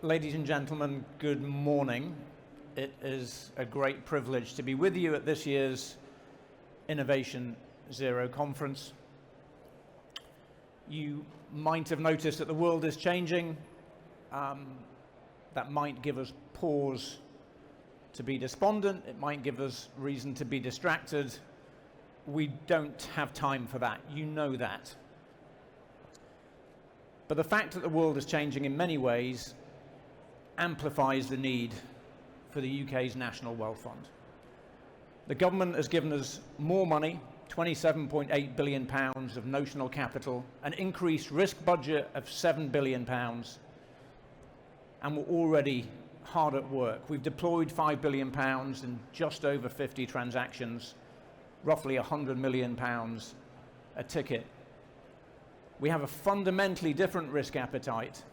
Ladies and gentlemen, good morning. It is a great privilege to be with you at this year's Innovation Zero conference. You might have noticed that the world is changing. That might give us pause to be despondent. It might give us reason to be distracted. We don't have time for that. You know that. But the fact that the world is changing in many ways amplifies the need for the UK's National Wealth Fund. The government has given us more money, £27.8 billion of notional capital, an increased risk budget of £7 billion, and we're already hard at work. We've deployed £5 billion in just over 50 transactions, roughly £100 million a ticket. We have a fundamentally different risk appetite,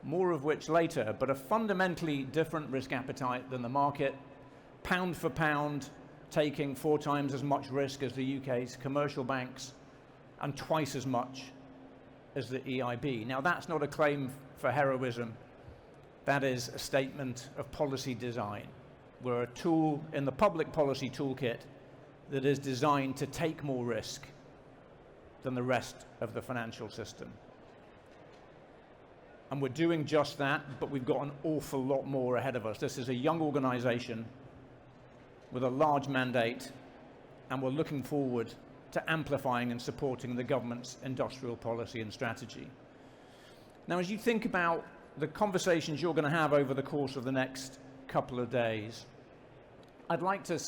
more of which later, but a fundamentally different risk appetite than the market, pound for pound, taking 4 times as much risk as the UK's commercial banks and twice as much as the EIB. Now, that's not a claim for heroism. That is a statement of policy design. We're a tool in the public policy toolkit that is designed to take more risk than the rest of the financial system. And we're doing just that, but we've got an awful lot more ahead of us. This is a young organization with a large mandate, and we're looking forward to amplifying and supporting the government's industrial policy and strategy. Now, as you think about the conversations you're going to have over the course of the next couple of days, I'd like to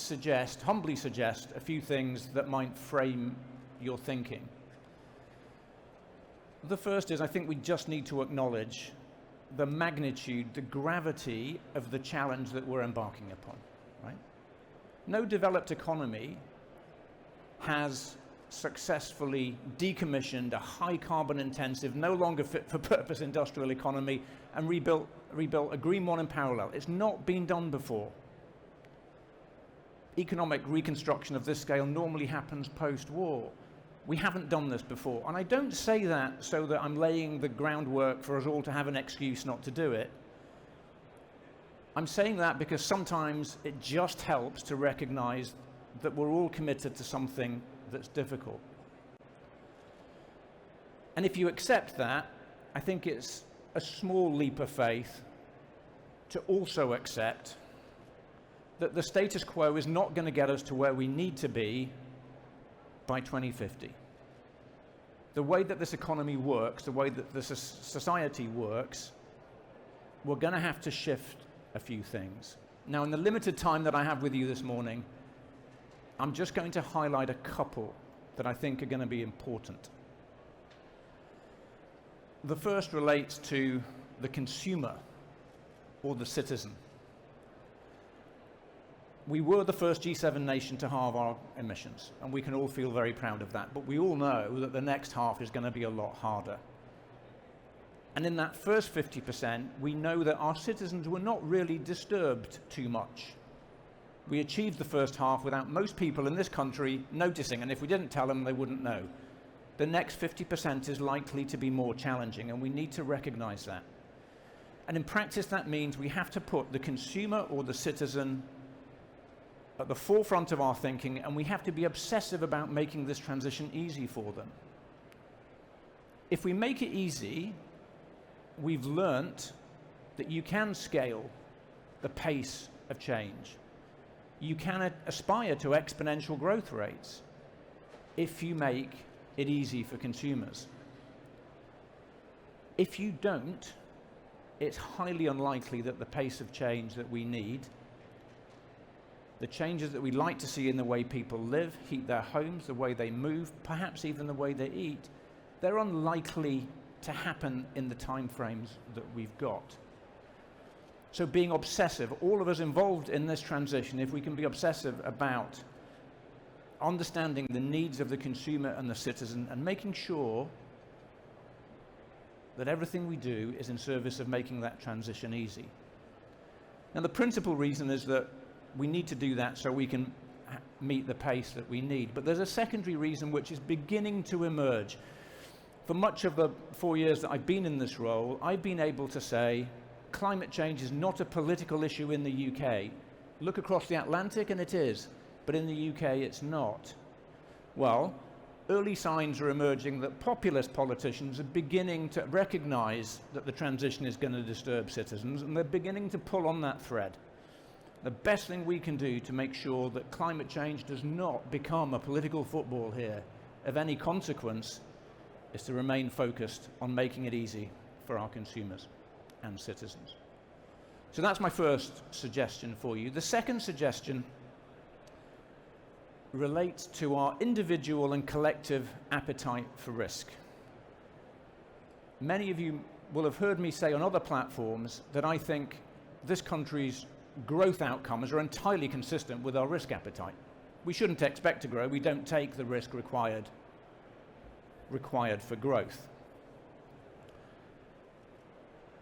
humbly suggest a few things that might frame your thinking. The first is, I think we just need to acknowledge the magnitude, the gravity of the challenge that we're embarking upon, right? No developed economy has successfully decommissioned a high carbon intensive, no longer fit for purpose industrial economy and rebuilt a green one in parallel. It's not been done before. Economic reconstruction of this scale normally happens post-war. We haven't done this before. And I don't say that so that I'm laying the groundwork for us all to have an excuse not to do it. I'm saying that because sometimes it just helps to recognize that we're all committed to something that's difficult. And if you accept that, I think it's a small leap of faith to also accept that the status quo is not going to get us to where we need to be by 2050. The way that this economy works, the way that this society works, we're going to have to shift a few things. Now, in the limited time that I have with you this morning, I'm just going to highlight a couple that I think are going to be important. The first relates to the consumer or the citizen. We were the first G7 nation to halve our emissions, and we can all feel very proud of that. But we all know that the next half is going to be a lot harder. And in that first 50%, we know that our citizens were not really disturbed too much. We achieved the first half without most people in this country noticing, and if we didn't tell them, they wouldn't know. The next 50% is likely to be more challenging, and we need to recognize that. And in practice, that means we have to put the consumer or the citizen at the forefront of our thinking, and we have to be obsessive about making this transition easy for them. If we make it easy, we've learnt that you can scale the pace of change. You can aspire to exponential growth rates if you make it easy for consumers. If you don't, it's highly unlikely that the pace of change that we need, the changes that we like to see in the way people live, heat their homes, the way they move, perhaps even the way they eat, they're unlikely to happen in the time frames that we've got. So being obsessive, all of us involved in this transition, if we can be obsessive about understanding the needs of the consumer and the citizen and making sure that everything we do is in service of making that transition easy. Now, the principal reason is that we need to do that so we can meet the pace that we need. But there's a secondary reason which is beginning to emerge. For much of the 4 years that I've been in this role, I've been able to say climate change is not a political issue in the UK. Look across the Atlantic and it is, but in the UK it's not. Well, early signs are emerging that populist politicians are beginning to recognize that the transition is going to disturb citizens, and they're beginning to pull on that thread. The best thing we can do to make sure that climate change does not become a political football here of any consequence is to remain focused on making it easy for our consumers and citizens. So that's my first suggestion for you. The second suggestion relates to our individual and collective appetite for risk. Many of you will have heard me say on other platforms that I think this country's growth outcomes are entirely consistent with our risk appetite. We shouldn't expect to grow. We don't take the risk required for growth.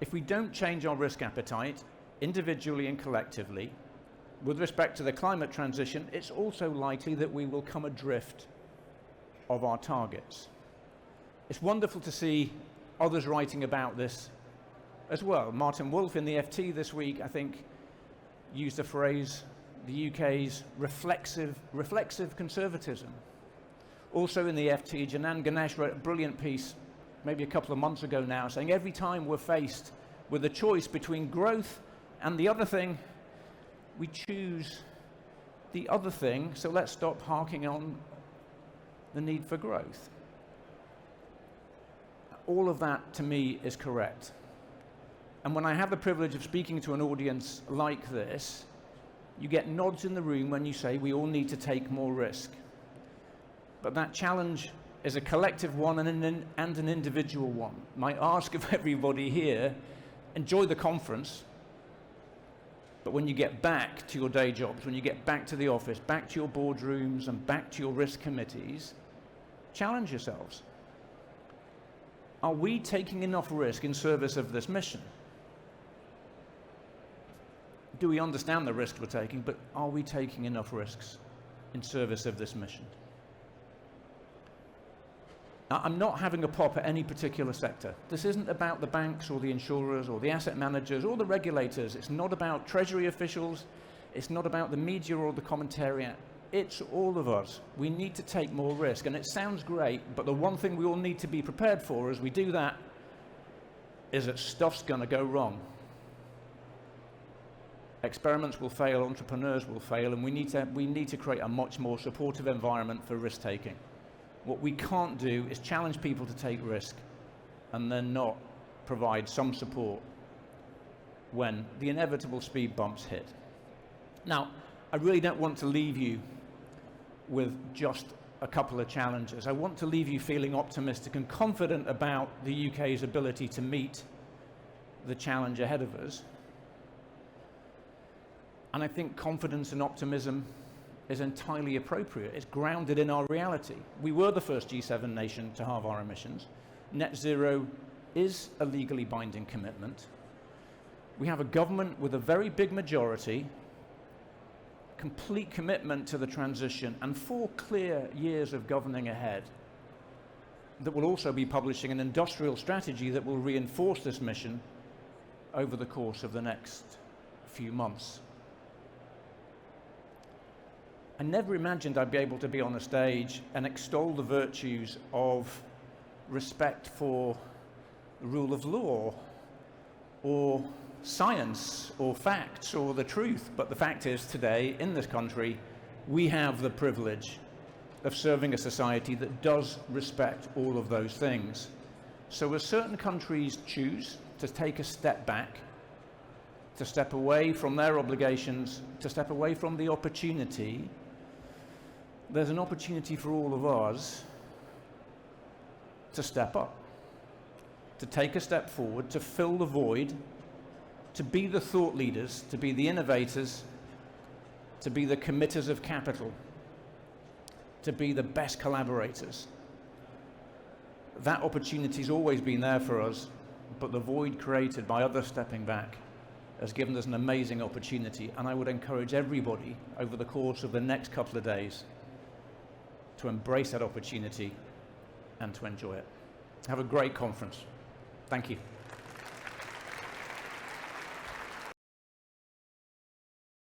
If we don't change our risk appetite, individually and collectively, with respect to the climate transition, it's also likely that we will come adrift of our targets. It's wonderful to see others writing about this as well. Martin Wolf in the FT this week, I think, used the phrase, the UK's reflexive conservatism. Also in the FT, Janan Ganesh wrote a brilliant piece, maybe a couple of months ago now, saying every time we're faced with a choice between growth and the other thing, we choose the other thing, so let's stop harking on the need for growth. All of that, to me, is correct. And when I have the privilege of speaking to an audience like this, you get nods in the room when you say we all need to take more risk. But that challenge is a collective one and an individual one. My ask of everybody here, enjoy the conference, but when you get back to your day jobs, when you get back to the office, back to your boardrooms and back to your risk committees, challenge yourselves. Are we taking enough risk in service of this mission? Do we understand the risks we're taking, but are we taking enough risks in service of this mission? Now, I'm not having a pop at any particular sector. This isn't about the banks or the insurers or the asset managers or the regulators. It's not about Treasury officials. It's not about the media or the commentariat. It's all of us. We need to take more risk. And it sounds great, but the one thing we all need to be prepared for as we do that is that stuff's going to go wrong. Experiments will fail, entrepreneurs will fail, and we need to create a much more supportive environment for risk-taking. What we can't do is challenge people to take risk and then not provide some support when the inevitable speed bumps hit. Now, I really don't want to leave you with just a couple of challenges. I want to leave you feeling optimistic and confident about the UK's ability to meet the challenge ahead of us. And I think confidence and optimism is entirely appropriate. It's grounded in our reality. We were the first G7 nation to halve our emissions. Net zero is a legally binding commitment. We have a government with a very big majority, complete commitment to the transition, and 4 clear years of governing ahead that will also be publishing an industrial strategy that will reinforce this mission over the course of the next few months. I never imagined I'd be able to be on a stage and extol the virtues of respect for the rule of law, or science, or facts, or the truth. But the fact is, today, in this country, we have the privilege of serving a society that does respect all of those things. So as certain countries choose to take a step back, to step away from their obligations, to step away from the opportunity, there's an opportunity for all of us to step up, to take a step forward, to fill the void, to be the thought leaders, to be the innovators, to be the committers of capital, to be the best collaborators. That opportunity's always been there for us, but the void created by others stepping back has given us an amazing opportunity, and I would encourage everybody over the course of the next couple of days to embrace that opportunity and to enjoy it. Have a great conference. Thank you.